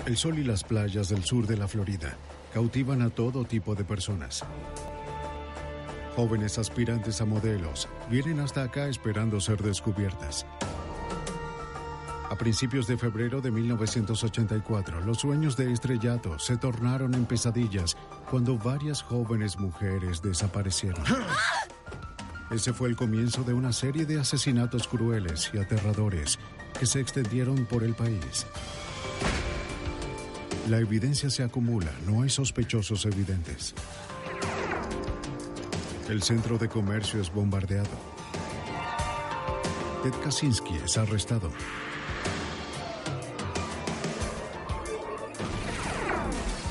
El sol y las playas del sur de la Florida cautivan a todo tipo de personas. Jóvenes aspirantes a modelos vienen hasta acá esperando ser descubiertas. A principios de febrero de 1984, los sueños de estrellato se tornaron en pesadillas cuando varias jóvenes mujeres desaparecieron. Ese fue el comienzo de una serie de asesinatos crueles y aterradores que se extendieron por el país. La evidencia se acumula, no hay sospechosos evidentes. El centro de comercio es bombardeado. Ted Kaczynski es arrestado.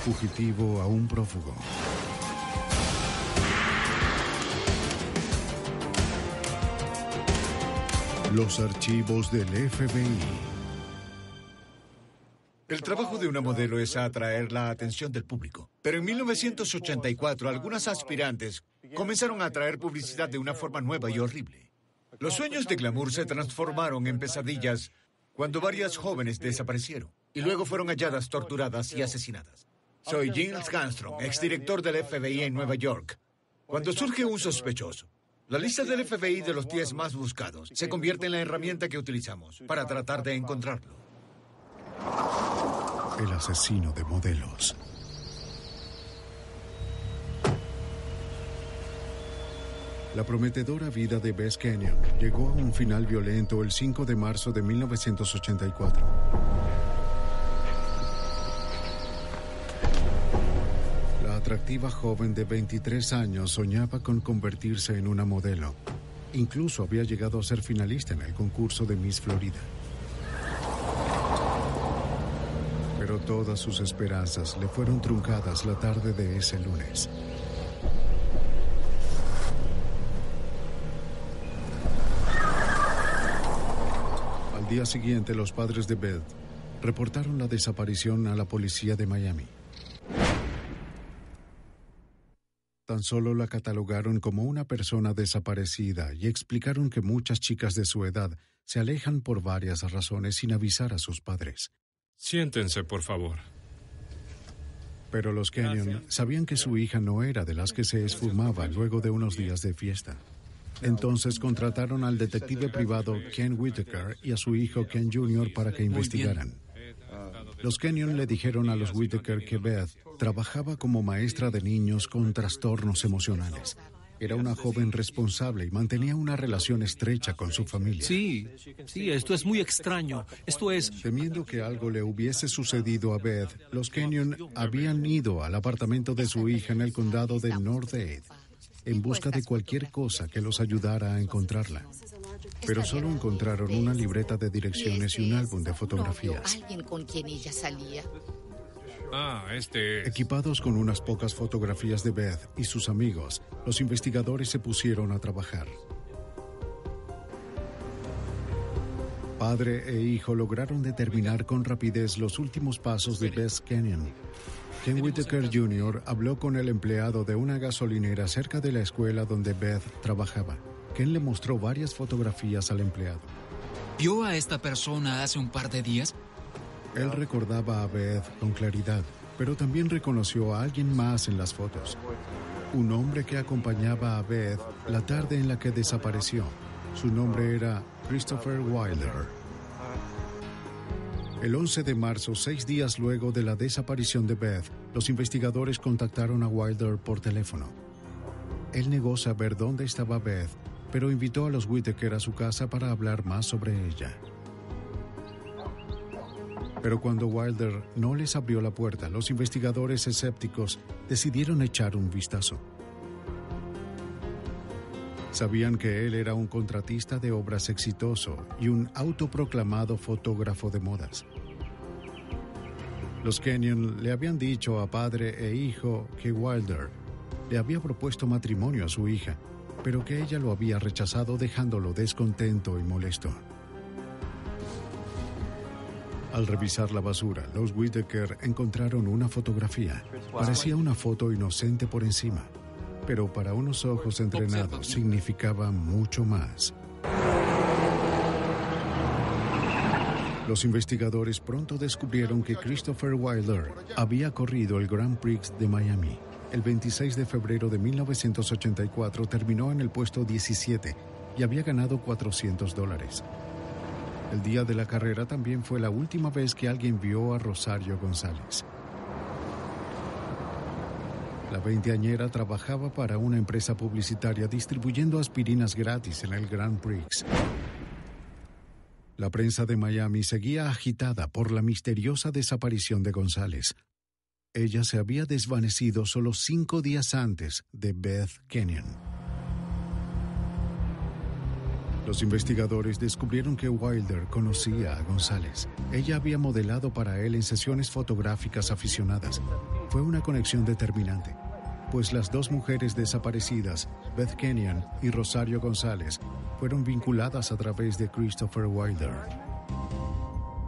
Fugitivo a un prófugo. Los archivos del FBI. El trabajo de una modelo es atraer la atención del público. Pero en 1984, algunas aspirantes comenzaron a atraer publicidad de una forma nueva y horrible. Los sueños de glamour se transformaron en pesadillas cuando varias jóvenes desaparecieron y luego fueron halladas, torturadas y asesinadas. Soy Giles Gangstrom, exdirector del FBI en Nueva York. Cuando surge un sospechoso, la lista del FBI de los 10 más buscados se convierte en la herramienta que utilizamos para tratar de encontrarlo. El asesino de modelos. La prometedora vida de Beth Kenyon llegó a un final violento el 5 de marzo de 1984. La atractiva joven de 23 años soñaba con convertirse en una modelo. Incluso había llegado a ser finalista en el concurso de Miss Florida. Pero todas sus esperanzas le fueron truncadas la tarde de ese lunes. Al día siguiente, los padres de Beth reportaron la desaparición a la policía de Miami. Tan solo la catalogaron como una persona desaparecida y explicaron que muchas chicas de su edad se alejan por varias razones sin avisar a sus padres. Siéntense, por favor. Pero los Kenyon sabían que su hija no era de las que se esfumaba luego de unos días de fiesta. Entonces contrataron al detective privado Ken Whitaker y a su hijo Ken Jr. para que investigaran. Los Kenyon le dijeron a los Whitaker que Beth trabajaba como maestra de niños con trastornos emocionales. Era una joven responsable y mantenía una relación estrecha con su familia. Sí, esto es muy extraño. Esto es... Temiendo que algo le hubiese sucedido a Beth, los Kenyon habían ido al apartamento de su hija en el condado de North Dade en busca de cualquier cosa que los ayudara a encontrarla. Pero solo encontraron una libreta de direcciones y un álbum de fotografías. Alguien con quien ella salía. Equipados con unas pocas fotografías de Beth y sus amigos, los investigadores se pusieron a trabajar. Padre e hijo lograron determinar con rapidez los últimos pasos de Beth Kenyon. Ken Whitaker Jr. habló con el empleado de una gasolinera cerca de la escuela donde Beth trabajaba. Ken le mostró varias fotografías al empleado. ¿Vio a esta persona hace un par de días? Él recordaba a Beth con claridad, pero también reconoció a alguien más en las fotos. Un hombre que acompañaba a Beth la tarde en la que desapareció. Su nombre era Christopher Wilder. El 11 de marzo, 6 días luego de la desaparición de Beth, los investigadores contactaron a Wilder por teléfono. Él negó saber dónde estaba Beth, pero invitó a los Whitaker a su casa para hablar más sobre ella. Pero cuando Wilder no les abrió la puerta, los investigadores escépticos decidieron echar un vistazo. Sabían que él era un contratista de obras exitoso y un autoproclamado fotógrafo de modas. Los Kenyon le habían dicho a padre e hijo que Wilder le había propuesto matrimonio a su hija, pero que ella lo había rechazado dejándolo descontento y molesto. Al revisar la basura, los Whitaker encontraron una fotografía. Parecía una foto inocente por encima, pero para unos ojos entrenados significaba mucho más. Los investigadores pronto descubrieron que Christopher Wilder había corrido el Grand Prix de Miami. El 26 de febrero de 1984 terminó en el puesto 17 y había ganado $400. El día de la carrera también fue la última vez que alguien vio a Rosario González. La veinteañera trabajaba para una empresa publicitaria distribuyendo aspirinas gratis en el Grand Prix. La prensa de Miami seguía agitada por la misteriosa desaparición de González. Ella se había desvanecido solo 5 días antes de Beth Kenyon. Los investigadores descubrieron que Wilder conocía a González. Ella había modelado para él en sesiones fotográficas aficionadas. Fue una conexión determinante, pues las dos mujeres desaparecidas, Beth Kenyon y Rosario González, fueron vinculadas a través de Christopher Wilder.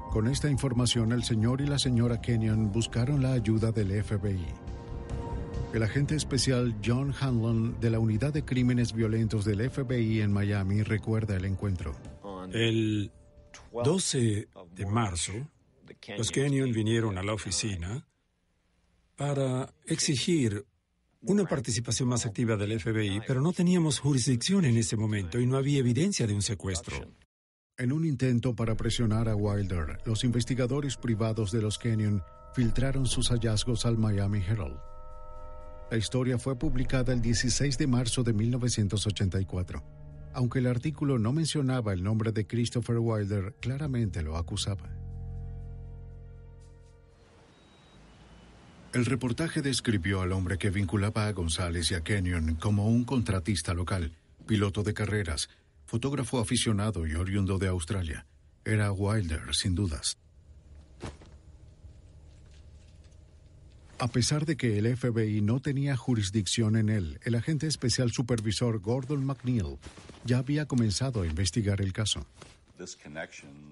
Con esta información, el señor y la señora Kenyon buscaron la ayuda del FBI. El agente especial John Hanlon de la Unidad de Crímenes Violentos del FBI en Miami recuerda el encuentro. El 12 de marzo, los Kenyon vinieron a la oficina para exigir una participación más activa del FBI, pero no teníamos jurisdicción en ese momento y no había evidencia de un secuestro. En un intento para presionar a Wilder, los investigadores privados de los Kenyon filtraron sus hallazgos al Miami Herald. La historia fue publicada el 16 de marzo de 1984. Aunque el artículo no mencionaba el nombre de Christopher Wilder, claramente lo acusaba. El reportaje describió al hombre que vinculaba a González y a Kenyon como un contratista local, piloto de carreras, fotógrafo aficionado y oriundo de Australia. Era Wilder, sin dudas. A pesar de que el FBI no tenía jurisdicción en él, el agente especial supervisor Gordon McNeil ya había comenzado a investigar el caso.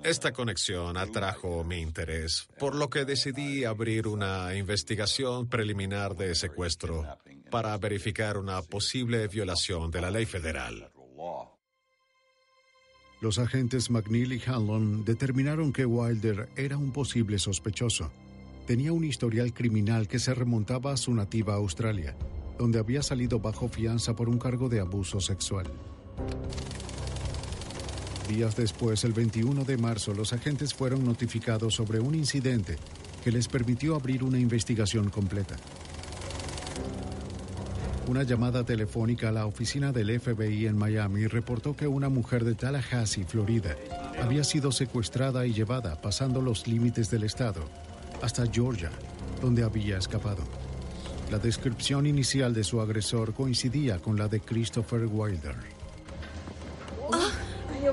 Esta conexión atrajo mi interés, por lo que decidí abrir una investigación preliminar de secuestro para verificar una posible violación de la ley federal. Los agentes McNeil y Hanlon determinaron que Wilder era un posible sospechoso. Tenía un historial criminal que se remontaba a su nativa Australia, donde había salido bajo fianza por un cargo de abuso sexual. Días después, el 21 de marzo, los agentes fueron notificados sobre un incidente que les permitió abrir una investigación completa. Una llamada telefónica a la oficina del FBI en Miami reportó que una mujer de Tallahassee, Florida, había sido secuestrada y llevada, pasando los límites del estado, hasta Georgia, donde había escapado. La descripción inicial de su agresor coincidía con la de Christopher Wilder.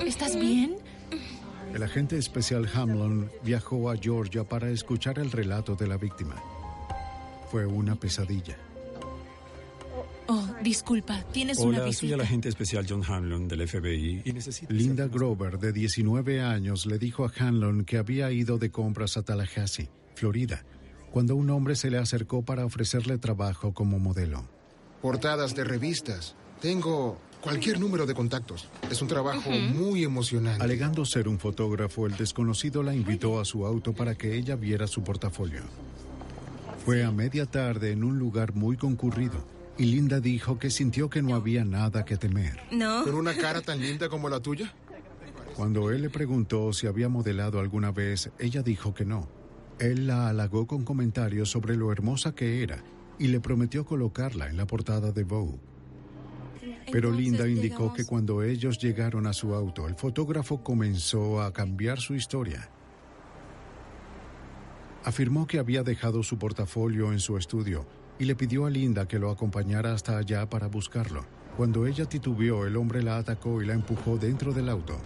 ¿Estás bien? El agente especial Hamlin viajó a Georgia para escuchar el relato de la víctima. Fue una pesadilla. Oh, disculpa, tienes una visita. Hola, soy el agente especial John Hanlon del FBI y necesito... Linda Grover, de 19 años, le dijo a Hanlon que había ido de compras a Tallahassee, Florida, cuando un hombre se le acercó para ofrecerle trabajo como modelo. Portadas de revistas. Tengo cualquier número de contactos. Es un trabajo muy emocionante. Alegando ser un fotógrafo, el desconocido la invitó a su auto para que ella viera su portafolio. Fue a media tarde en un lugar muy concurrido y Linda dijo que sintió que no había nada que temer. No. ¿Con una cara tan linda como la tuya? Cuando él le preguntó si había modelado alguna vez, ella dijo que no. Él la halagó con comentarios sobre lo hermosa que era y le prometió colocarla en la portada de Vogue. Pero Linda indicó que cuando ellos llegaron a su auto, el fotógrafo comenzó a cambiar su historia. Afirmó que había dejado su portafolio en su estudio y le pidió a Linda que lo acompañara hasta allá para buscarlo. Cuando ella titubeó, el hombre la atacó y la empujó dentro del auto.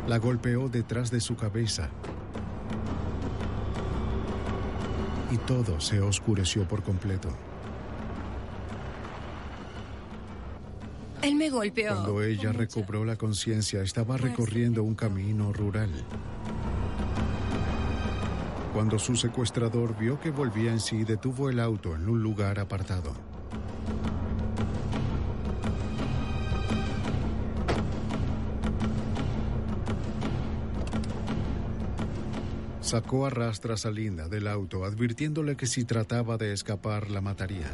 La golpeó detrás de su cabeza y todo se oscureció por completo. Él me golpeó. Cuando ella recobró la conciencia, estaba recorriendo un camino rural. Cuando su secuestrador vio que volvía en sí, detuvo el auto en un lugar apartado. Sacó a rastras a Linda del auto, advirtiéndole que si trataba de escapar la mataría.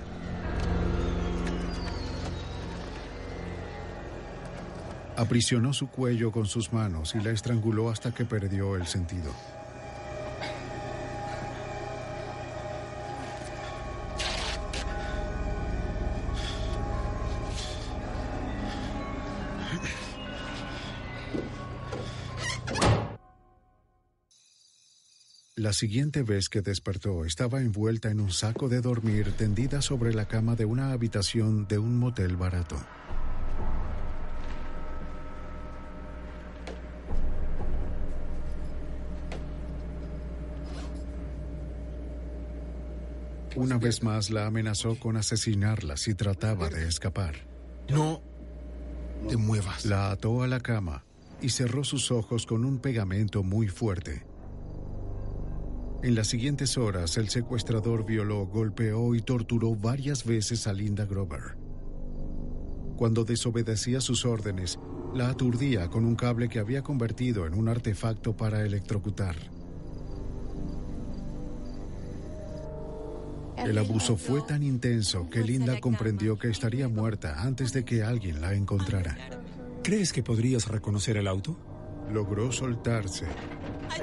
Aprisionó su cuello con sus manos y la estranguló hasta que perdió el sentido. La siguiente vez que despertó, estaba envuelta en un saco de dormir, tendida sobre la cama de una habitación de un motel barato. Una vez más la amenazó con asesinarla si trataba de escapar. No te muevas. La ató a la cama y cerró sus ojos con un pegamento muy fuerte. En las siguientes horas, el secuestrador violó, golpeó y torturó varias veces a Linda Grover. Cuando desobedecía sus órdenes, la aturdía con un cable que había convertido en un artefacto para electrocutar. El abuso fue tan intenso que Linda comprendió que estaría muerta antes de que alguien la encontrara. ¿Crees que podrías reconocer el auto? Logró soltarse.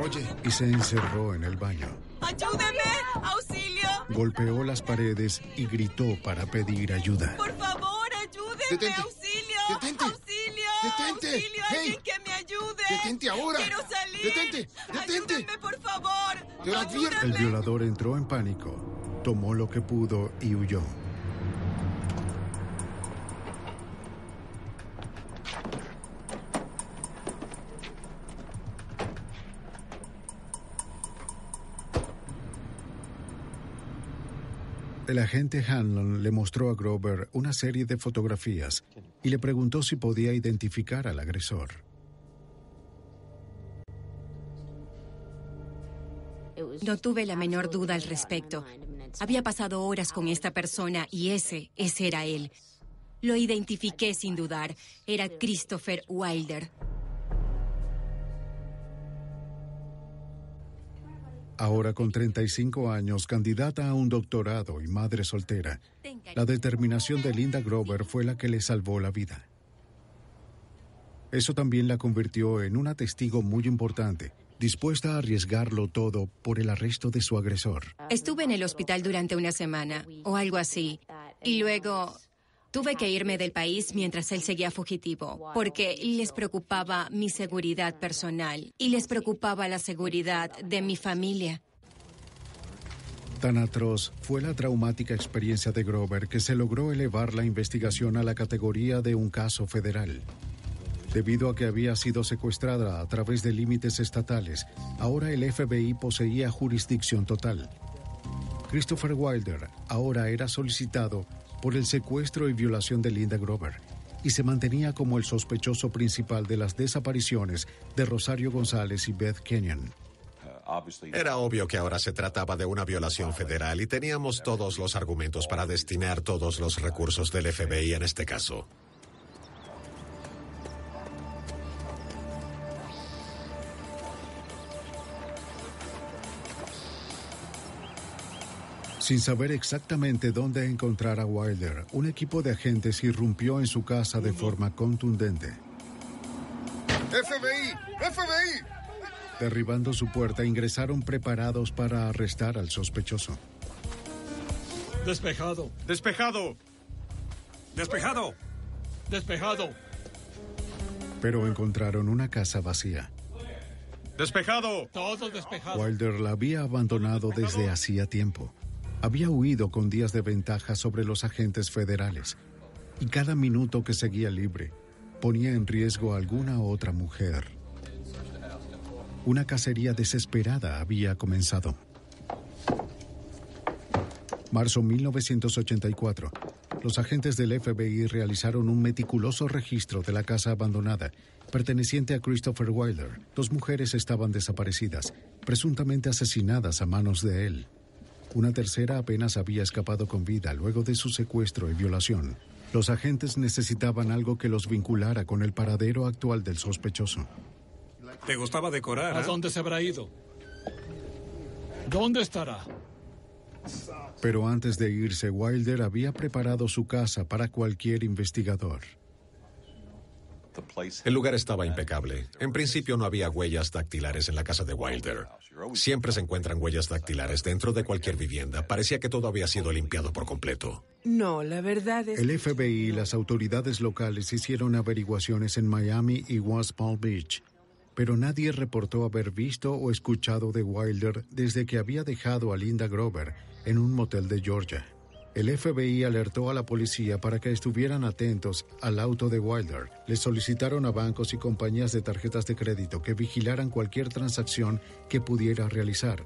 Oye. Y se encerró en el baño. ¡Ayúdeme! ¡Auxilio! Golpeó las paredes y gritó para pedir ayuda. ¡Por favor, ayúdeme! ¡Detente! ¡Auxilio! ¡Detente! ¡Auxilio! ¡Detente! ¡Auxilio! ¡Hey! ¡Alguien que me ayude! ¡Detente ahora! ¡Quiero salir! ¡Detente! ¡Detente! ¡Ayúdeme, por favor! ¡Te lo advierto! El violador entró en pánico, tomó lo que pudo y huyó. El agente Hanlon le mostró a Grover una serie de fotografías y le preguntó si podía identificar al agresor. No tuve la menor duda al respecto. Había pasado horas con esta persona y ese era él. Lo identifiqué sin dudar. Era Christopher Wilder. Ahora con 35 años, candidata a un doctorado y madre soltera, la determinación de Linda Grover fue la que le salvó la vida. Eso también la convirtió en una testigo muy importante, dispuesta a arriesgarlo todo por el arresto de su agresor. Estuve en el hospital durante una semana, o algo así, y luego tuve que irme del país mientras él seguía fugitivo, porque les preocupaba mi seguridad personal y les preocupaba la seguridad de mi familia. Tan atroz fue la traumática experiencia de Grover que se logró elevar la investigación a la categoría de un caso federal. Debido a que había sido secuestrada a través de límites estatales, ahora el FBI poseía jurisdicción total. Christopher Wilder ahora era solicitado por el secuestro y violación de Linda Grover y se mantenía como el sospechoso principal de las desapariciones de Rosario González y Beth Kenyon. Era obvio que ahora se trataba de una violación federal y teníamos todos los argumentos para destinar todos los recursos del FBI en este caso. Sin saber exactamente dónde encontrar a Wilder, un equipo de agentes irrumpió en su casa de forma contundente. ¡FBI! ¡FBI! Derribando su puerta, ingresaron preparados para arrestar al sospechoso. Despejado. ¡Despejado! ¡Despejado! ¡Despejado! Pero encontraron una casa vacía. ¡Despejado! Todos despejados. Wilder la había abandonado desde hacía tiempo. Había huido con días de ventaja sobre los agentes federales, y cada minuto que seguía libre ponía en riesgo a alguna otra mujer. Una cacería desesperada había comenzado. Marzo 1984. Los agentes del FBI realizaron un meticuloso registro de la casa abandonada, perteneciente a Christopher Wilder. 2 mujeres estaban desaparecidas, presuntamente asesinadas a manos de él. Una tercera apenas había escapado con vida luego de su secuestro y violación. Los agentes necesitaban algo que los vinculara con el paradero actual del sospechoso. ¿Te gustaba decorar? ¿A dónde se habrá ido? ¿Dónde estará? Pero antes de irse, Wilder había preparado su casa para cualquier investigador. El lugar estaba impecable. En principio no había huellas dactilares en la casa de Wilder. Siempre se encuentran huellas dactilares dentro de cualquier vivienda. Parecía que todo había sido limpiado por completo. No, la verdad es... El FBI y las autoridades locales hicieron averiguaciones en Miami y West Palm Beach, pero nadie reportó haber visto o escuchado de Wilder desde que había dejado a Linda Grover en un motel de Georgia. El FBI alertó a la policía para que estuvieran atentos al auto de Wilder. Le solicitaron a bancos y compañías de tarjetas de crédito que vigilaran cualquier transacción que pudiera realizar.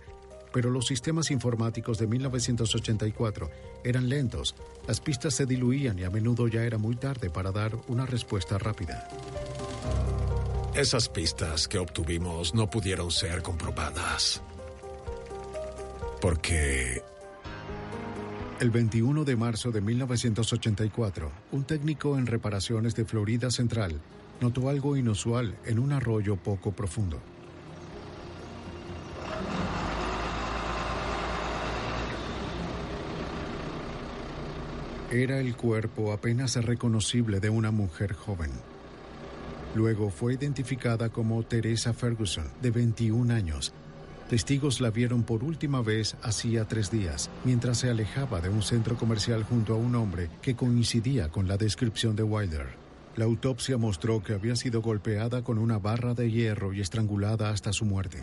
Pero los sistemas informáticos de 1984 eran lentos, las pistas se diluían y a menudo ya era muy tarde para dar una respuesta rápida. Esas pistas que obtuvimos no pudieron ser comprobadas. Porque... El 21 de marzo de 1984, un técnico en reparaciones de Florida Central notó algo inusual en un arroyo poco profundo. Era el cuerpo apenas reconocible de una mujer joven. Luego fue identificada como Teresa Ferguson, de 21 años. Testigos la vieron por última vez hacía 3 días, mientras se alejaba de un centro comercial junto a un hombre que coincidía con la descripción de Wilder. La autopsia mostró que había sido golpeada con una barra de hierro y estrangulada hasta su muerte.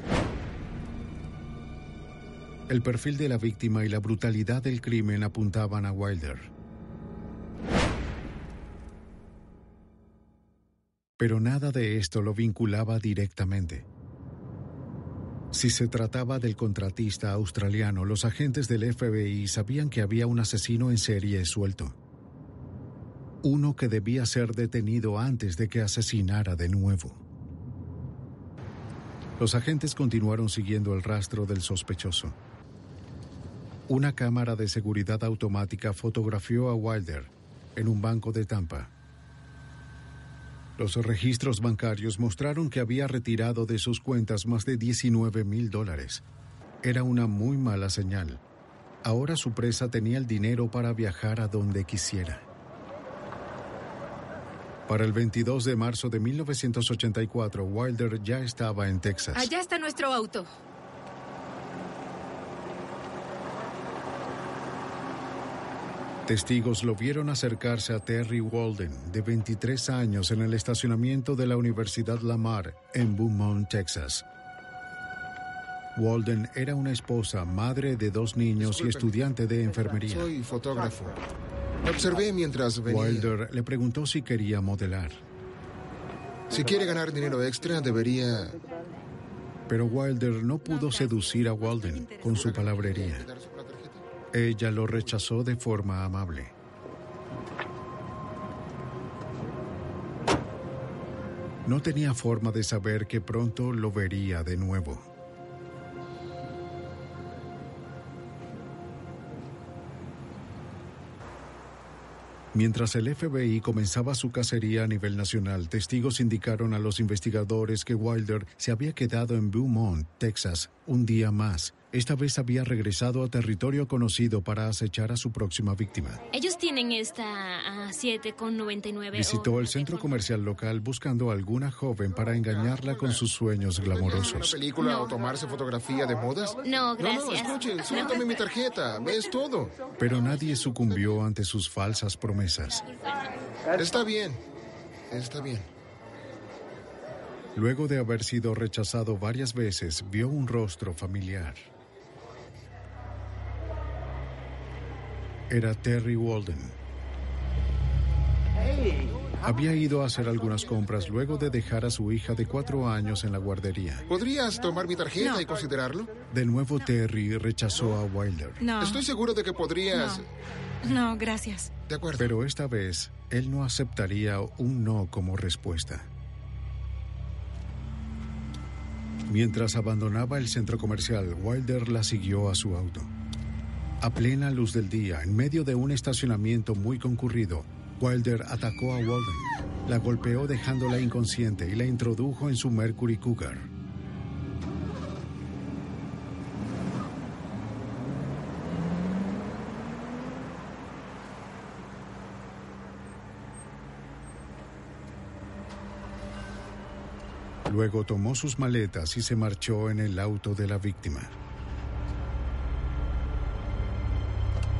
El perfil de la víctima y la brutalidad del crimen apuntaban a Wilder. Pero nada de esto lo vinculaba directamente. Si se trataba del contratista australiano, los agentes del FBI sabían que había un asesino en serie suelto. Uno que debía ser detenido antes de que asesinara de nuevo. Los agentes continuaron siguiendo el rastro del sospechoso. Una cámara de seguridad automática fotografió a Wilder en un banco de Tampa. Los registros bancarios mostraron que había retirado de sus cuentas más de $19,000. Era una muy mala señal. Ahora su presa tenía el dinero para viajar a donde quisiera. Para el 22 de marzo de 1984, Wilder ya estaba en Texas. Allá está nuestro auto. Testigos lo vieron acercarse a Terry Walden, de 23 años, en el estacionamiento de la Universidad Lamar, en Beaumont, Texas. Walden era una esposa, madre de 2 niños y estudiante de enfermería. Soy fotógrafo. Lo observé mientras venía. Wilder le preguntó si quería modelar. Si quiere ganar dinero extra, debería... Pero Wilder no pudo seducir a Walden con su palabrería. Ella lo rechazó de forma amable. No tenía forma de saber que pronto lo vería de nuevo. Mientras el FBI comenzaba su cacería a nivel nacional, testigos indicaron a los investigadores que Wilder se había quedado en Beaumont, Texas, un día más. Esta vez había regresado a territorio conocido para acechar a su próxima víctima. Ellos tienen esta a 7,99. Visitó el centro comercial local buscando a alguna joven para engañarla con sus sueños glamorosos. ¿Una película o tomarse fotografía de modas? No, gracias. No, escuche, suéltame mi tarjeta. ¿Ves todo? Pero nadie sucumbió ante sus falsas promesas. Está bien. Está bien. Luego de haber sido rechazado varias veces, vio un rostro familiar. Era Terry Walden. Había ido a hacer algunas compras luego de dejar a su hija de 4 años en la guardería. ¿Podrías tomar mi tarjeta y considerarlo? De nuevo Terry rechazó a Wilder. No. Estoy seguro de que podrías... No, gracias. De acuerdo. Pero esta vez, él no aceptaría un no como respuesta. Mientras abandonaba el centro comercial, Wilder la siguió a su auto. A plena luz del día, en medio de un estacionamiento muy concurrido, Wilder atacó a Walden, la golpeó dejándola inconsciente y la introdujo en su Mercury Cougar. Luego tomó sus maletas y se marchó en el auto de la víctima.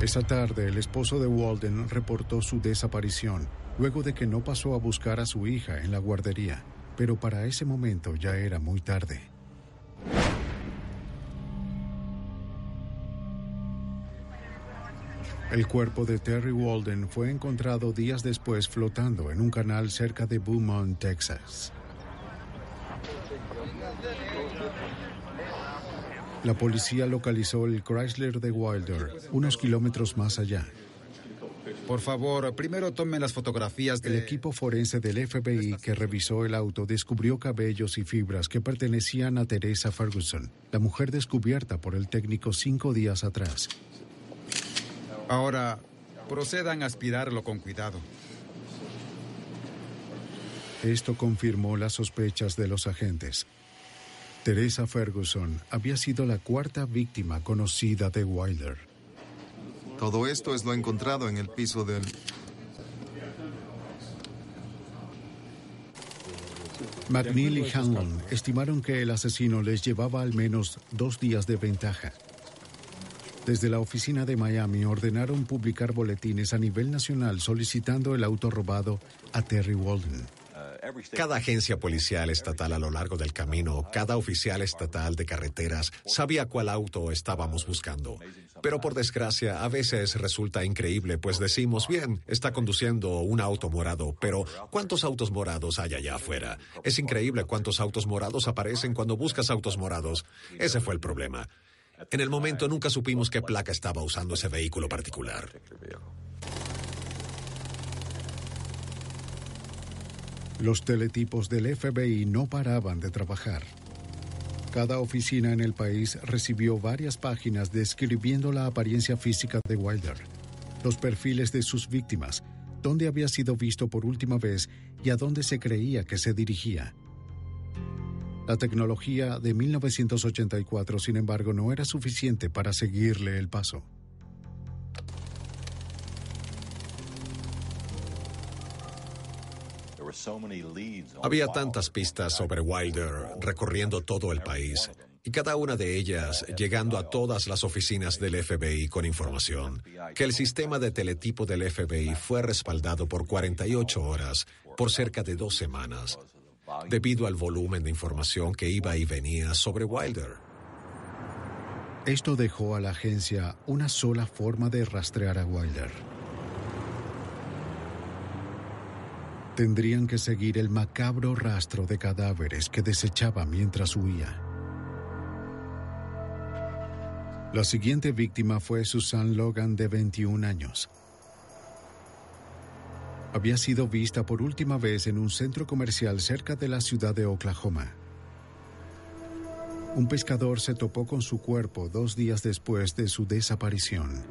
Esa tarde, el esposo de Walden reportó su desaparición, luego de que no pasó a buscar a su hija en la guardería, pero para ese momento ya era muy tarde. El cuerpo de Terry Walden fue encontrado días después flotando en un canal cerca de Beaumont, Texas. La policía localizó el Chrysler de Wilder unos kilómetros más allá. Por favor, primero tomen las fotografías de... El equipo forense del FBI que revisó el auto descubrió cabellos y fibras que pertenecían a Teresa Ferguson, la mujer descubierta por el técnico 5 días atrás. Ahora, procedan a aspirarlo con cuidado. Esto confirmó las sospechas de los agentes. Teresa Ferguson había sido la 4ª víctima conocida de Wilder. Todo esto es lo encontrado en el piso del... McNeil y Hanlon estimaron que el asesino les llevaba al menos 2 días de ventaja. Desde la oficina de Miami ordenaron publicar boletines a nivel nacional solicitando el auto robado a Terry Walden. Cada agencia policial estatal a lo largo del camino, cada oficial estatal de carreteras sabía cuál auto estábamos buscando. Pero por desgracia, a veces resulta increíble, pues decimos, bien, está conduciendo un auto morado, pero ¿cuántos autos morados hay allá afuera? Es increíble cuántos autos morados aparecen cuando buscas autos morados. Ese fue el problema. En el momento nunca supimos qué placa estaba usando ese vehículo particular. Los teletipos del FBI no paraban de trabajar. Cada oficina en el país recibió varias páginas describiendo la apariencia física de Wilder, los perfiles de sus víctimas, dónde había sido visto por última vez y a dónde se creía que se dirigía. La tecnología de 1984, sin embargo, no era suficiente para seguirle el paso. Había tantas pistas sobre Wilder recorriendo todo el país, y cada una de ellas llegando a todas las oficinas del FBI con información, que el sistema de teletipo del FBI fue respaldado por 48 horas, por cerca de 2 semanas, debido al volumen de información que iba y venía sobre Wilder. Esto dejó a la agencia una sola forma de rastrear a Wilder. Tendrían que seguir el macabro rastro de cadáveres que desechaba mientras huía. La siguiente víctima fue Susan Logan, de 21 años. Había sido vista por última vez en un centro comercial cerca de la ciudad de Oklahoma. Un pescador se topó con su cuerpo 2 días después de su desaparición.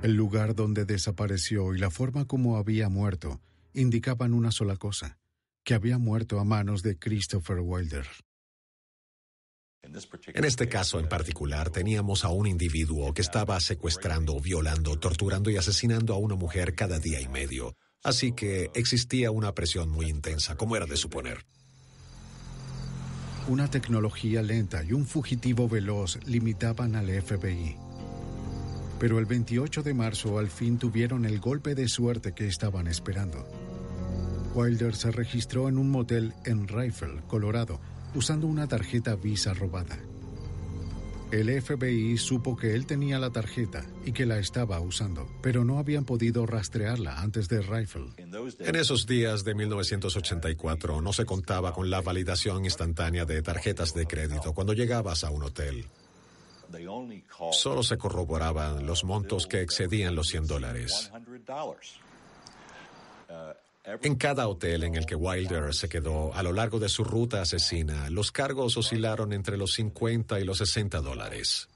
El lugar donde desapareció y la forma como había muerto indicaban una sola cosa, que había muerto a manos de Christopher Wilder. En este caso en particular, teníamos a un individuo que estaba secuestrando, violando, torturando y asesinando a una mujer cada día y medio. Así que existía una presión muy intensa, como era de suponer. Una tecnología lenta y un fugitivo veloz limitaban al FBI. Pero el 28 de marzo al fin tuvieron el golpe de suerte que estaban esperando. Wilder se registró en un motel en Rifle, Colorado, usando una tarjeta Visa robada. El FBI supo que él tenía la tarjeta y que la estaba usando, pero no habían podido rastrearla antes de Rifle. En esos días de 1984 no se contaba con la validación instantánea de tarjetas de crédito cuando llegabas a un hotel. Solo se corroboraban los montos que excedían los $100. En cada hotel en el que Wilder se quedó a lo largo de su ruta asesina, los cargos oscilaron entre los $50 y los $60.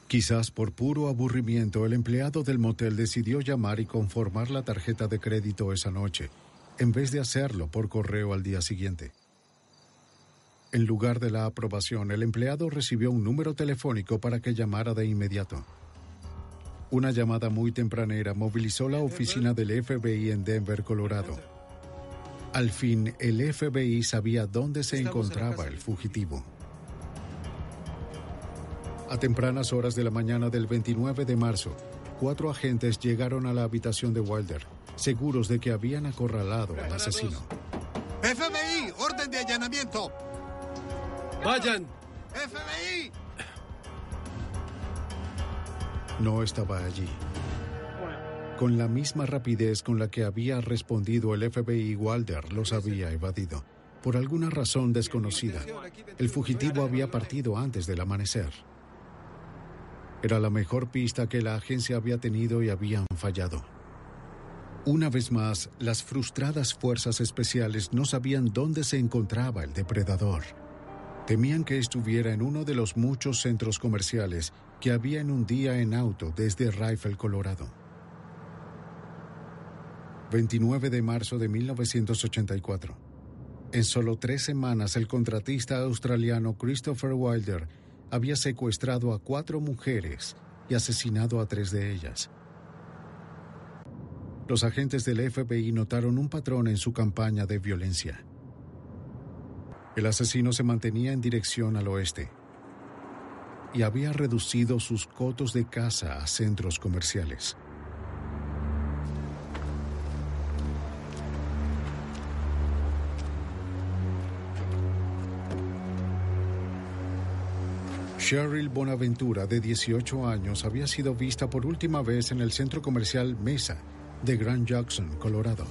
Quizás por puro aburrimiento, el empleado del motel decidió llamar y conformar la tarjeta de crédito esa noche, en vez de hacerlo por correo al día siguiente. En lugar de la aprobación, el empleado recibió un número telefónico para que llamara de inmediato. Una llamada muy tempranera movilizó la oficina del FBI en Denver, Colorado. Al fin, el FBI sabía dónde se encontraba el fugitivo. A tempranas horas de la mañana del 29 de marzo, 4 agentes llegaron a la habitación de Wilder, seguros de que habían acorralado al asesino. ¡FBI! ¡Orden de allanamiento! ¡Vayan! ¡FBI! No estaba allí. Con la misma rapidez con la que había respondido el FBI, Wilder los había evadido. Por alguna razón desconocida, el fugitivo había partido antes del amanecer. Era la mejor pista que la agencia había tenido y habían fallado. Una vez más, las frustradas fuerzas especiales no sabían dónde se encontraba el depredador. Temían que estuviera en uno de los muchos centros comerciales que había en un día en auto desde Rifle, Colorado. 29 de marzo de 1984. En solo 3 semanas, el contratista australiano Christopher Wilder había secuestrado a 4 mujeres y asesinado a 3 de ellas. Los agentes del FBI notaron un patrón en su campaña de violencia. El asesino se mantenía en dirección al oeste y había reducido sus cotos de caza a centros comerciales. Cheryl Bonaventura, de 18 años, había sido vista por última vez en el centro comercial Mesa de Grand Junction, Colorado.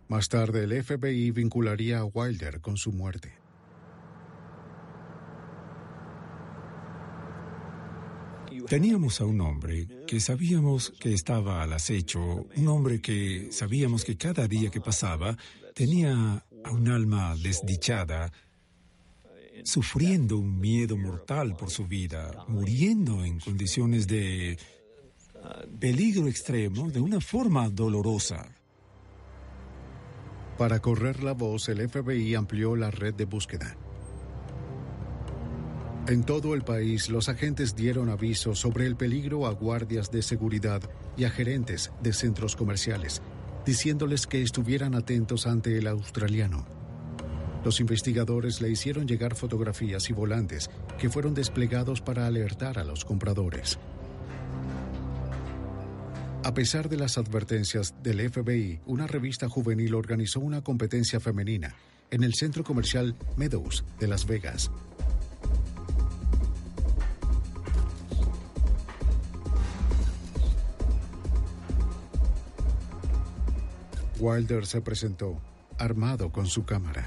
Más tarde, el FBI vincularía a Wilder con su muerte. Teníamos a un hombre que sabíamos que estaba al acecho, un hombre que sabíamos que cada día que pasaba tenía a un alma desdichada, sufriendo un miedo mortal por su vida, muriendo en condiciones de peligro extremo de una forma dolorosa. Para correr la voz, el FBI amplió la red de búsqueda. En todo el país, los agentes dieron aviso sobre el peligro a guardias de seguridad y a gerentes de centros comerciales, diciéndoles que estuvieran atentos ante el australiano. Los investigadores le hicieron llegar fotografías y volantes que fueron desplegados para alertar a los compradores. A pesar de las advertencias del FBI, una revista juvenil organizó una competencia femenina en el centro comercial Meadows de Las Vegas. Wilder se presentó, armado con su cámara.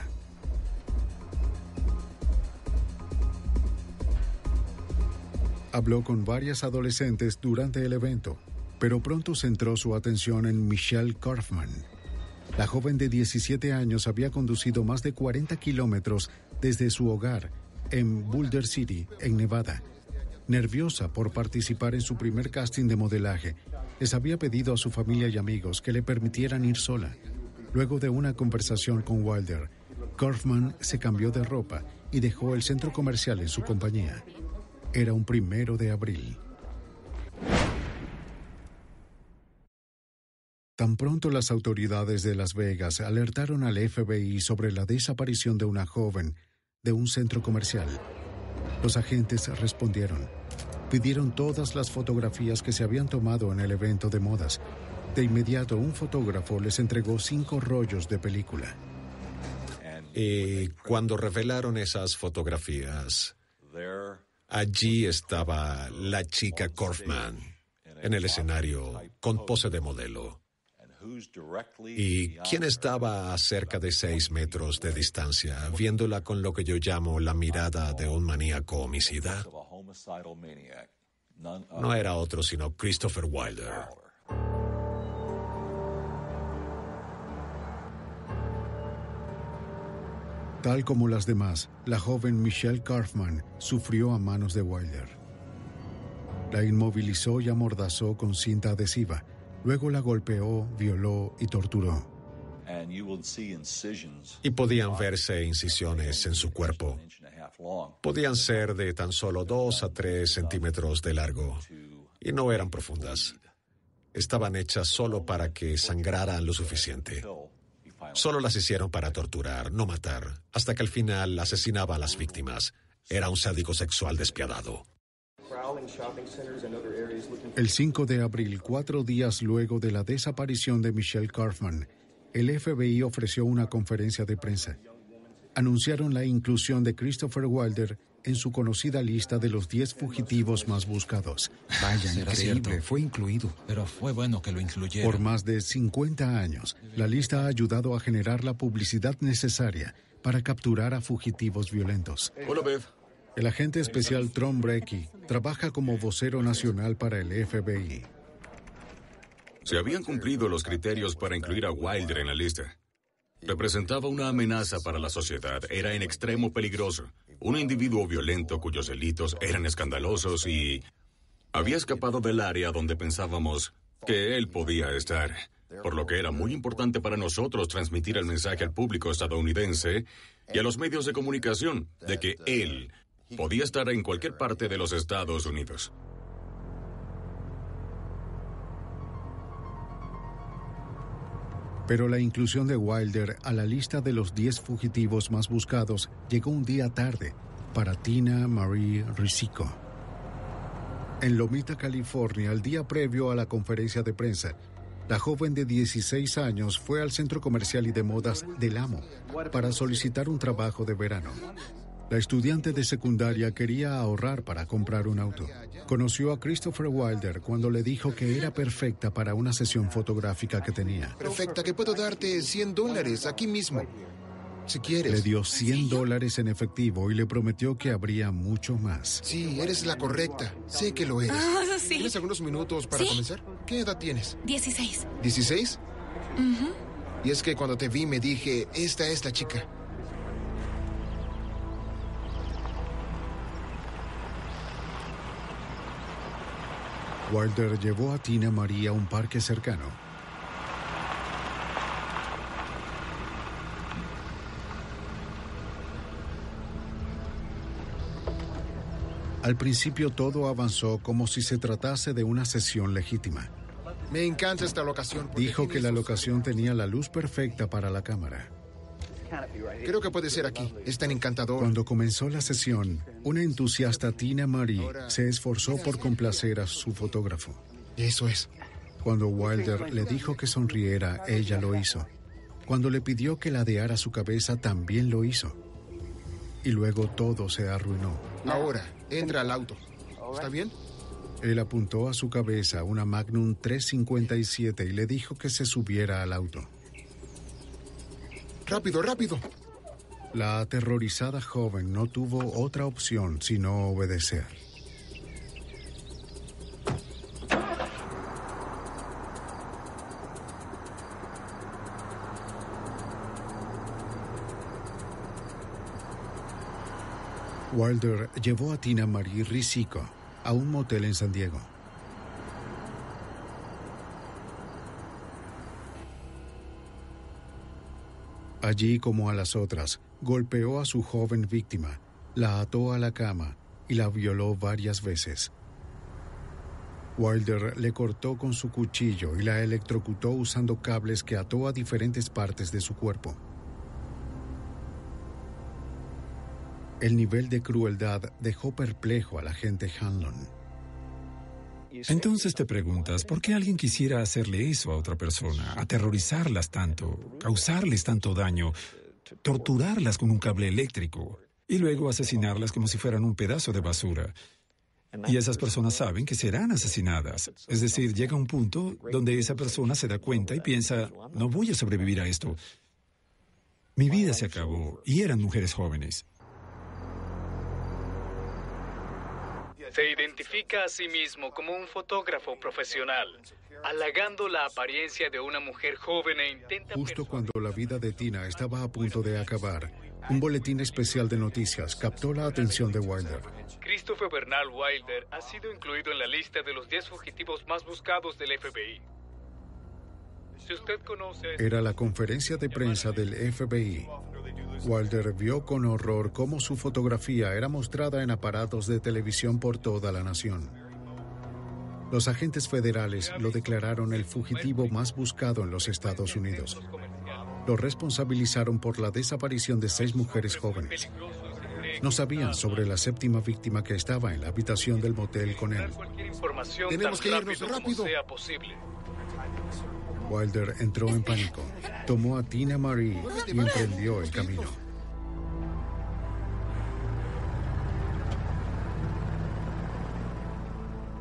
Habló con varias adolescentes durante el evento, pero pronto centró su atención en Michelle Kaufman. La joven de 17 años había conducido más de 40 kilómetros desde su hogar en Boulder City, en Nevada. Nerviosa por participar en su primer casting de modelaje, les había pedido a su familia y amigos que le permitieran ir sola. Luego de una conversación con Wilder, Kaufman se cambió de ropa y dejó el centro comercial en su compañía. Era un 1 de abril. Tan pronto las autoridades de Las Vegas alertaron al FBI sobre la desaparición de una joven de un centro comercial, los agentes respondieron. Pidieron todas las fotografías que se habían tomado en el evento de modas. De inmediato, un fotógrafo les entregó 5 rollos de película. Y cuando revelaron esas fotografías, allí estaba la chica Kaufman en el escenario con pose de modelo. ¿Y quién estaba a cerca de 6 metros de distancia, viéndola con lo que yo llamo la mirada de un maníaco homicida? No era otro sino Christopher Wilder. Tal como las demás, la joven Michelle Kaufman sufrió a manos de Wilder. La inmovilizó y amordazó con cinta adhesiva. Luego la golpeó, violó y torturó. Y podían verse incisiones en su cuerpo. Podían ser de tan solo 2 a 3 centímetros de largo. Y no eran profundas. Estaban hechas solo para que sangraran lo suficiente. Solo las hicieron para torturar, no matar, hasta que al final asesinaba a las víctimas. Era un sádico sexual despiadado. El 5 de abril, 4 días luego de la desaparición de Michelle Kaufman, el FBI ofreció una conferencia de prensa. Anunciaron la inclusión de Christopher Wilder en su conocida lista de los 10 fugitivos más buscados. Vaya, increíble, fue incluido. Pero fue bueno que lo incluyeran. Por más de 50 años, la lista ha ayudado a generar la publicidad necesaria para capturar a fugitivos violentos. Hola, Beth. El agente especial Tom Brecky trabaja como vocero nacional para el FBI. Se habían cumplido los criterios para incluir a Wilder en la lista. Representaba una amenaza para la sociedad. Era en extremo peligroso. Un individuo violento cuyos delitos eran escandalosos y había escapado del área donde pensábamos que él podía estar. Por lo que era muy importante para nosotros transmitir el mensaje al público estadounidense y a los medios de comunicación de que él podía estar en cualquier parte de los Estados Unidos. Pero la inclusión de Wilder a la lista de los 10 fugitivos más buscados llegó un día tarde para Tina Marie Risico. En Lomita, California, el día previo a la conferencia de prensa, la joven de 16 años fue al centro comercial y de modas Del Amo para solicitar un trabajo de verano. La estudiante de secundaria quería ahorrar para comprar un auto. Conoció a Christopher Wilder cuando le dijo que era perfecta para una sesión fotográfica que tenía. Perfecta, que puedo darte $100 aquí mismo, si quieres. Le dio $100 en efectivo y le prometió que habría mucho más. Sí, eres la correcta. Sé que lo eres. Sí. ¿Tienes algunos minutos para comenzar? ¿Qué edad tienes? 16. ¿16? Y es que cuando te vi me dije, esta es la chica. Wilder llevó a Tina Marie a un parque cercano. Al principio todo avanzó como si se tratase de una sesión legítima. Me encanta esta locación. Dijo que la locación tenía la luz perfecta para la cámara. Creo que puede ser aquí. Es tan encantador. Cuando comenzó la sesión, una entusiasta Tina Marie se esforzó por complacer a su fotógrafo. Eso es. Cuando Wilder le dijo que sonriera, ella lo hizo. Cuando le pidió que ladeara su cabeza, también lo hizo. Y luego todo se arruinó. Ahora, entra al auto. ¿Está bien? Él apuntó a su cabeza una Magnum 357 y le dijo que se subiera al auto. ¡Rápido, rápido! La aterrorizada joven no tuvo otra opción sino obedecer. Wilder llevó a Tina Marie Risico a un motel en San Diego. Allí, como a las otras, golpeó a su joven víctima, la ató a la cama y la violó varias veces. Wilder le cortó con su cuchillo y la electrocutó usando cables que ató a diferentes partes de su cuerpo. El nivel de crueldad dejó perplejo al agente Hanlon. Entonces te preguntas, ¿por qué alguien quisiera hacerle eso a otra persona? Aterrorizarlas tanto, causarles tanto daño, torturarlas con un cable eléctrico y luego asesinarlas como si fueran un pedazo de basura. Y esas personas saben que serán asesinadas. Es decir, llega un punto donde esa persona se da cuenta y piensa, no voy a sobrevivir a esto. Mi vida se acabó y eran mujeres jóvenes. Se identifica a sí mismo como un fotógrafo profesional, halagando la apariencia de una mujer joven e intenta... Justo cuando la vida de Tina estaba a punto de acabar, un boletín especial de noticias captó la atención de Wilder. Christopher Bernal Wilder ha sido incluido en la lista de los 10 fugitivos más buscados del FBI. Si usted conoce... Era la conferencia de prensa del FBI. Wilder vio con horror cómo su fotografía era mostrada en aparatos de televisión por toda la nación. Los agentes federales lo declararon el fugitivo más buscado en los Estados Unidos. Lo responsabilizaron por la desaparición de 6 mujeres jóvenes. No sabían sobre la 7ª víctima que estaba en la habitación del motel con él. Tenemos que irnos rápido. Wilder entró en pánico, tomó a Tina Marie y emprendió el camino.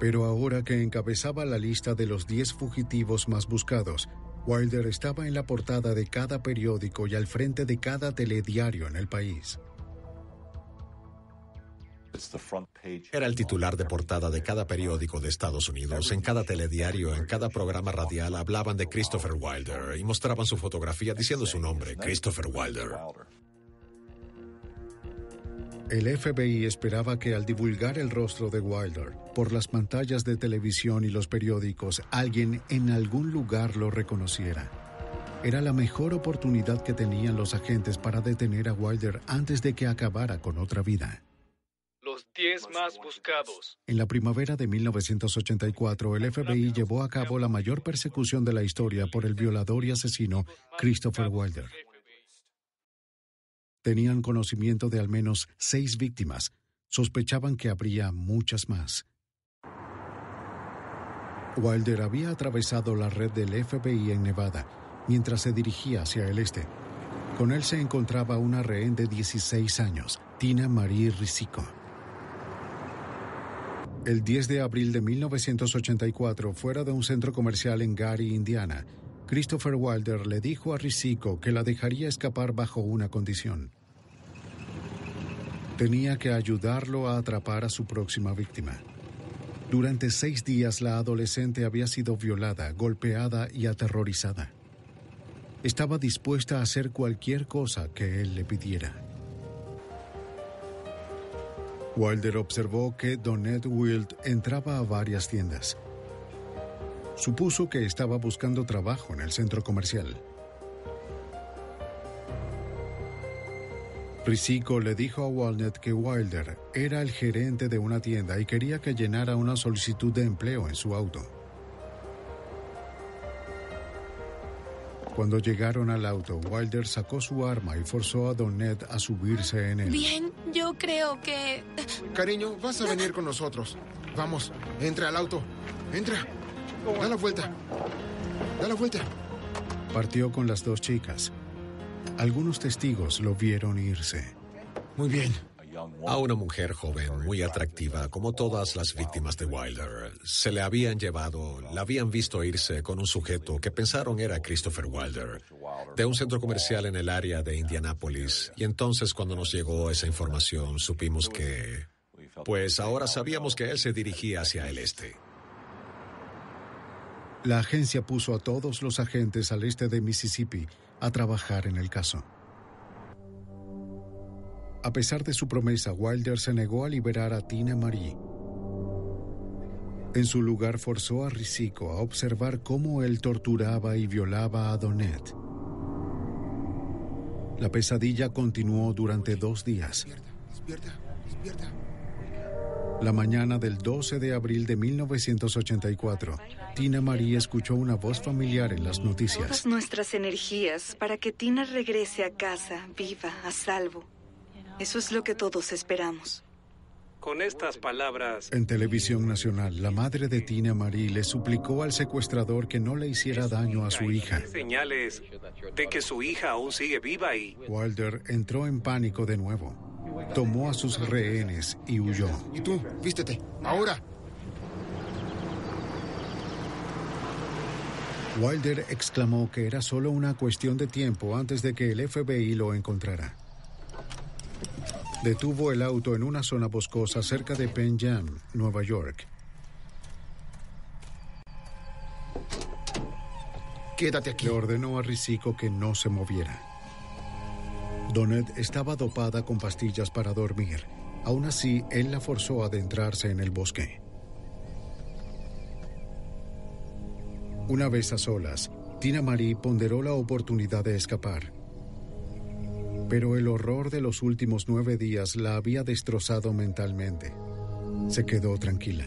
Pero ahora que encabezaba la lista de los 10 fugitivos más buscados, Wilder estaba en la portada de cada periódico y al frente de cada telediario en el país. Era el titular de portada de cada periódico de Estados Unidos. En cada telediario, en cada programa radial hablaban de Christopher Wilder y mostraban su fotografía diciendo su nombre, Christopher Wilder. El FBI esperaba que al divulgar el rostro de Wilder por las pantallas de televisión y los periódicos, alguien en algún lugar lo reconociera. Era la mejor oportunidad que tenían los agentes para detener a Wilder antes de que acabara con otra vida. Los 10 más buscados. En la primavera de 1984, el FBI llevó a cabo la mayor persecución de la historia por el violador y asesino Christopher Wilder. Tenían conocimiento de al menos 6 víctimas. Sospechaban que habría muchas más. Wilder había atravesado la red del FBI en Nevada mientras se dirigía hacia el este. Con él se encontraba una rehén de 16 años, Tina Marie Risico. El 10 de abril de 1984, fuera de un centro comercial en Gary, Indiana, Christopher Wilder le dijo a Risico que la dejaría escapar bajo una condición. Tenía que ayudarlo a atrapar a su próxima víctima. Durante 6 días, la adolescente había sido violada, golpeada y aterrorizada. Estaba dispuesta a hacer cualquier cosa que él le pidiera. Wilder observó que Donette Wild entraba a varias tiendas. Supuso que estaba buscando trabajo en el centro comercial. Risico le dijo a Walnut que Wilder era el gerente de una tienda y quería que llenara una solicitud de empleo en su auto. Cuando llegaron al auto, Wilder sacó su arma y forzó a Donette a subirse en él. Bien, yo creo que... Cariño, vas a venir con nosotros. Vamos, entra al auto. Entra. Da la vuelta. Da la vuelta. Partió con las 2 chicas. Algunos testigos lo vieron irse. Muy bien. A una mujer joven, muy atractiva, como todas las víctimas de Wilder, se le habían llevado, la habían visto irse con un sujeto que pensaron era Christopher Wilder, de un centro comercial en el área de Indianápolis. Y entonces, cuando nos llegó esa información, supimos que... Pues ahora sabíamos que él se dirigía hacia el este. La agencia puso a todos los agentes al este de Mississippi a trabajar en el caso. A pesar de su promesa, Wilder se negó a liberar a Tina Marie. En su lugar, forzó a Risico a observar cómo él torturaba y violaba a Donette. La pesadilla continuó durante 2 días. Despierta, despierta. La mañana del 12 de abril de 1984, Tina Marie escuchó una voz familiar en las noticias. Todas nuestras energías para que Tina regrese a casa, viva, a salvo. Eso es lo que todos esperamos. Con estas palabras... En televisión nacional, la madre de Tina Marie le suplicó al secuestrador que no le hiciera daño a su hija. Señales de que su hija aún sigue viva y... Wilder entró en pánico de nuevo. Tomó a sus rehenes y huyó. ¿Y tú? Vístete. Ahora. Wilder exclamó que era solo una cuestión de tiempo antes de que el FBI lo encontrara. Detuvo el auto en una zona boscosa cerca de Penn Jam, Nueva York. Quédate aquí. Le ordenó a Risico que no se moviera. Donette estaba dopada con pastillas para dormir. Aún así, él la forzó a adentrarse en el bosque. Una vez a solas, Tina Marie ponderó la oportunidad de escapar. Pero el horror de los últimos 9 días la había destrozado mentalmente. Se quedó tranquila.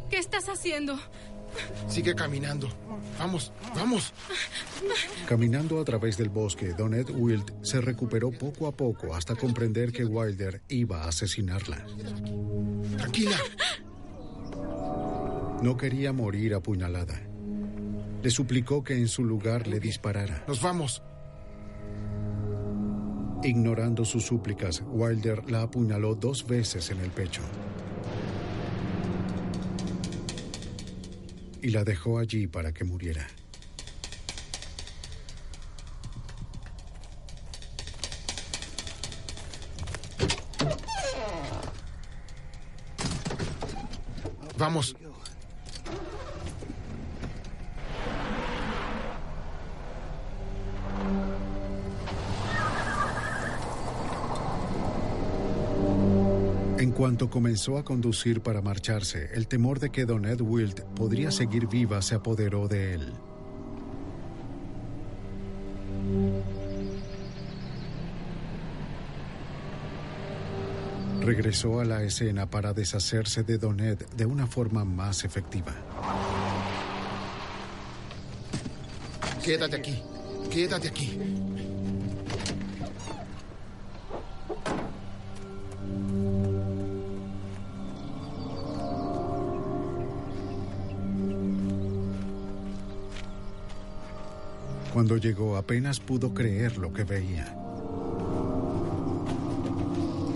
¿Qué estás haciendo? Sigue caminando. Vamos, vamos. Caminando a través del bosque, Donette Wild se recuperó poco a poco hasta comprender que Wilder iba a asesinarla. Tranquila. No quería morir apuñalada. Le suplicó que en su lugar le disparara. Nos vamos. Ignorando sus súplicas, Wilder la apuñaló 2 veces en el pecho. Y la dejó allí para que muriera. Vamos. En cuanto comenzó a conducir para marcharse, el temor de que Donette Wild podría seguir viva se apoderó de él. Regresó a la escena para deshacerse de Donette de una forma más efectiva. Quédate aquí. Quédate aquí. Cuando llegó, apenas pudo creer lo que veía.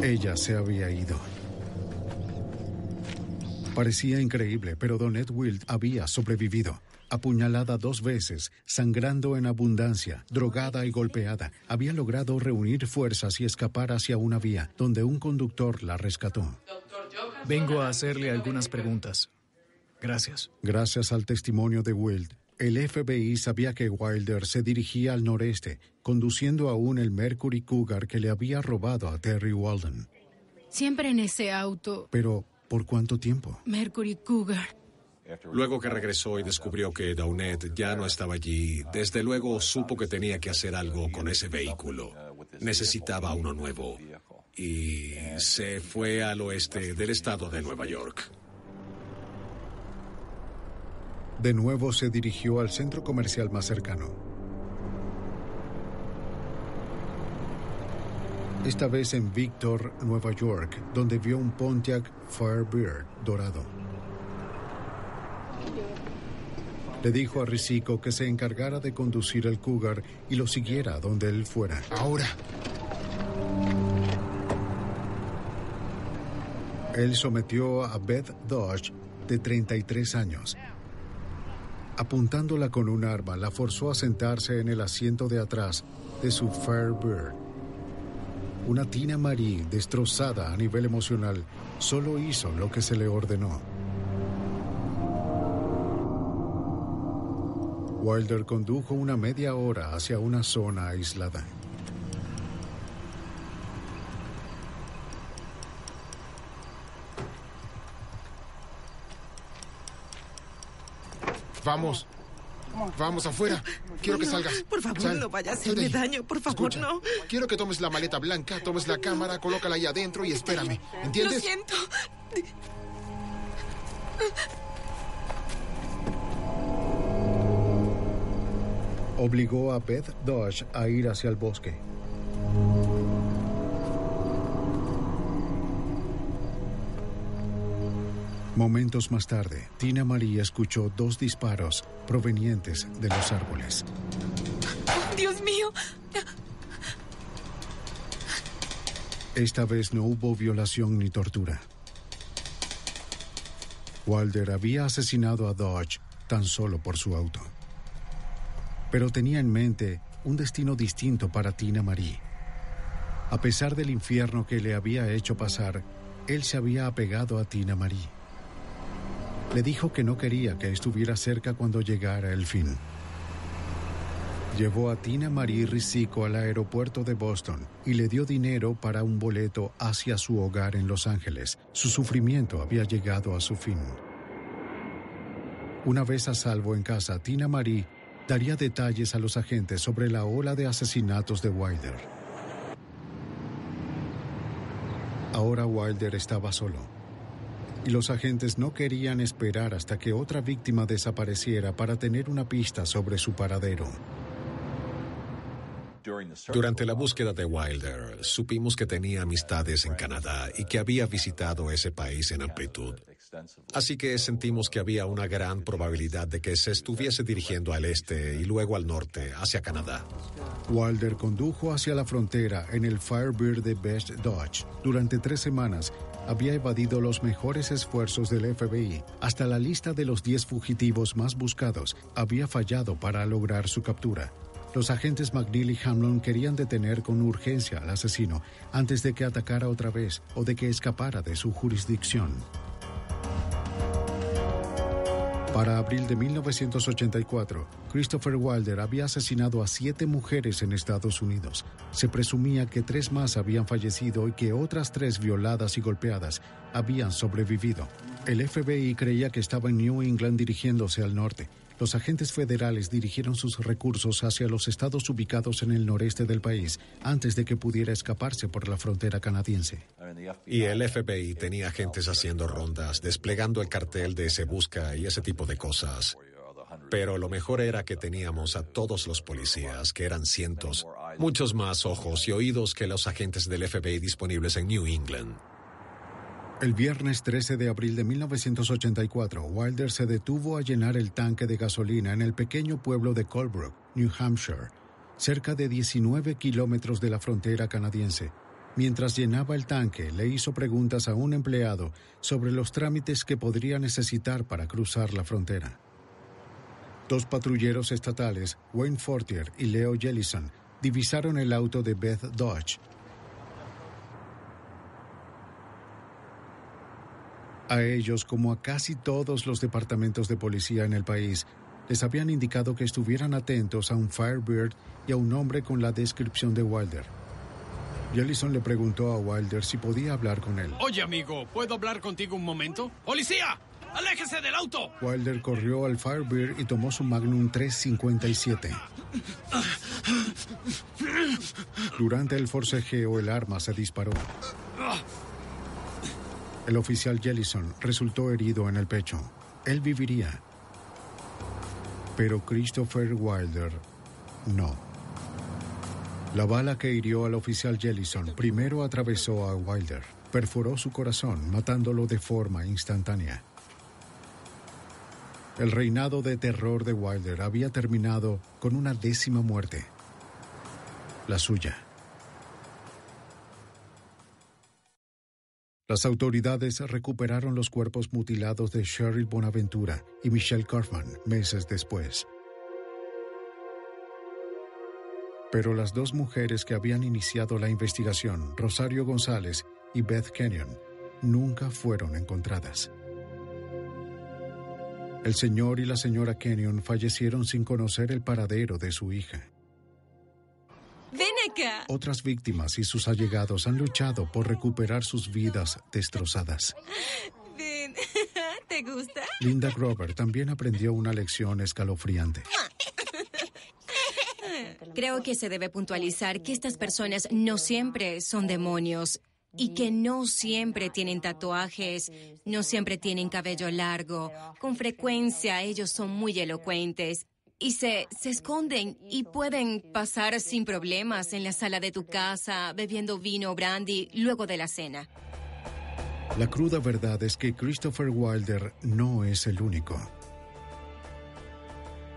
Ella se había ido. Parecía increíble, pero Donette Wild había sobrevivido. Apuñalada 2 veces, sangrando en abundancia, drogada y golpeada, había logrado reunir fuerzas y escapar hacia una vía, donde un conductor la rescató. Vengo a hacerle algunas preguntas. Gracias. Gracias al testimonio de Wild, el FBI sabía que Wilder se dirigía al noreste, conduciendo aún el Mercury Cougar que le había robado a Terry Walden. Siempre en ese auto. Pero, ¿por cuánto tiempo? Mercury Cougar. Luego que regresó y descubrió que Donette ya no estaba allí, desde luego supo que tenía que hacer algo con ese vehículo. Necesitaba uno nuevo. Y se fue al oeste del estado de Nueva York. De nuevo se dirigió al centro comercial más cercano. Esta vez en Victor, Nueva York, donde vio un Pontiac Firebird dorado. Le dijo a Risico que se encargara de conducir el Cougar y lo siguiera donde él fuera. Ahora. Él sometió a Beth Dodge, de 33 años. Apuntándola con un arma, la forzó a sentarse en el asiento de atrás de su Firebird. Una Tina Marie, destrozada a nivel emocional, solo hizo lo que se le ordenó. Wilder condujo una media hora hacia una zona aislada. Vamos. Vamos afuera. Quiero que salgas. Por favor, Sal. no vaya a hacerme daño. Por favor, Escucha, no. Quiero que tomes la maleta blanca, tomes la cámara, colócala ahí adentro y espérame. ¿Entiendes? Lo siento. Obligó a Beth Dodge a ir hacia el bosque. Momentos más tarde, Tina Marie escuchó 2 disparos provenientes de los árboles. Oh, Dios mío. Esta vez no hubo violación ni tortura. Wilder había asesinado a Dodge tan solo por su auto. Pero tenía en mente un destino distinto para Tina Marie. A pesar del infierno que le había hecho pasar, él se había apegado a Tina Marie. Le dijo que no quería que estuviera cerca cuando llegara el fin. Llevó a Tina Marie Risico al aeropuerto de Boston y le dio dinero para un boleto hacia su hogar en Los Ángeles. Su sufrimiento había llegado a su fin. Una vez a salvo en casa, Tina Marie daría detalles a los agentes sobre la ola de asesinatos de Wilder. Ahora Wilder estaba solo, y los agentes no querían esperar hasta que otra víctima desapareciera para tener una pista sobre su paradero. Durante la búsqueda de Wilder, supimos que tenía amistades en Canadá y que había visitado ese país en amplitud. Así que sentimos que había una gran probabilidad de que se estuviese dirigiendo al este y luego al norte, hacia Canadá. Wilder condujo hacia la frontera en el Firebird de Best Dodge. Durante 3 semanas, había evadido los mejores esfuerzos del FBI. Hasta la lista de los 10 fugitivos más buscados había fallado para lograr su captura. Los agentes McNeil y Hamlin querían detener con urgencia al asesino antes de que atacara otra vez o de que escapara de su jurisdicción. Para abril de 1984, Christopher Wilder había asesinado a 7 mujeres en Estados Unidos. Se presumía que 3 más habían fallecido y que otras 3 violadas y golpeadas habían sobrevivido. El FBI creía que estaba en New England dirigiéndose al norte. Los agentes federales dirigieron sus recursos hacia los estados ubicados en el noreste del país antes de que pudiera escaparse por la frontera canadiense. Y el FBI tenía agentes haciendo rondas, desplegando el cartel de Se Busca y ese tipo de cosas. Pero lo mejor era que teníamos a todos los policías, que eran cientos, muchos más ojos y oídos que los agentes del FBI disponibles en New England. El viernes 13 de abril de 1984, Wilder se detuvo a llenar el tanque de gasolina en el pequeño pueblo de Colebrook, New Hampshire, cerca de 19 kilómetros de la frontera canadiense. Mientras llenaba el tanque, le hizo preguntas a un empleado sobre los trámites que podría necesitar para cruzar la frontera. 2 patrulleros estatales, Wayne Fortier y Leo Jellison, divisaron el auto de Beth Dodge. A ellos, como a casi todos los departamentos de policía en el país, les habían indicado que estuvieran atentos a un Firebird y a un hombre con la descripción de Wilder. Jellison le preguntó a Wilder si podía hablar con él. Oye, amigo, ¿puedo hablar contigo un momento? ¡Policía! ¡Aléjese del auto! Wilder corrió al Firebird y tomó su Magnum 357. Durante el forcejeo, el arma se disparó. El oficial Jellison resultó herido en el pecho. Él viviría. Pero Christopher Wilder no. La bala que hirió al oficial Jellison primero atravesó a Wilder, perforó su corazón, matándolo de forma instantánea. El reinado de terror de Wilder había terminado con una 10ª muerte. La suya. Las autoridades recuperaron los cuerpos mutilados de Cheryl Bonaventura y Michelle Kaufman meses después. Pero las 2 mujeres que habían iniciado la investigación, Rosario González y Beth Kenyon, nunca fueron encontradas. El señor y la señora Kenyon fallecieron sin conocer el paradero de su hija. ¡Ven acá! Otras víctimas y sus allegados han luchado por recuperar sus vidas destrozadas. Ven, ¿te gusta? Linda Grover también aprendió una lección escalofriante. Creo que se debe puntualizar que estas personas no siempre son demonios y que no siempre tienen tatuajes, no siempre tienen cabello largo. Con frecuencia ellos son muy elocuentes y se esconden y pueden pasar sin problemas en la sala de tu casa bebiendo vino o brandy luego de la cena. La cruda verdad es que Christopher Wilder no es el único.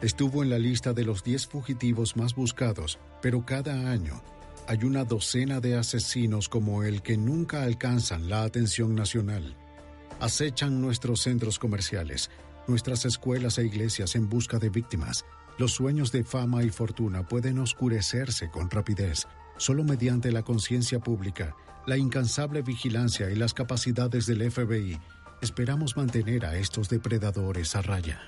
Estuvo en la lista de los 10 fugitivos más buscados, pero cada año hay una docena de asesinos como él que nunca alcanzan la atención nacional. Acechan nuestros centros comerciales, nuestras escuelas e iglesias en busca de víctimas. Los sueños de fama y fortuna pueden oscurecerse con rapidez. Solo mediante la conciencia pública, la incansable vigilancia y las capacidades del FBI, esperamos mantener a estos depredadores a raya.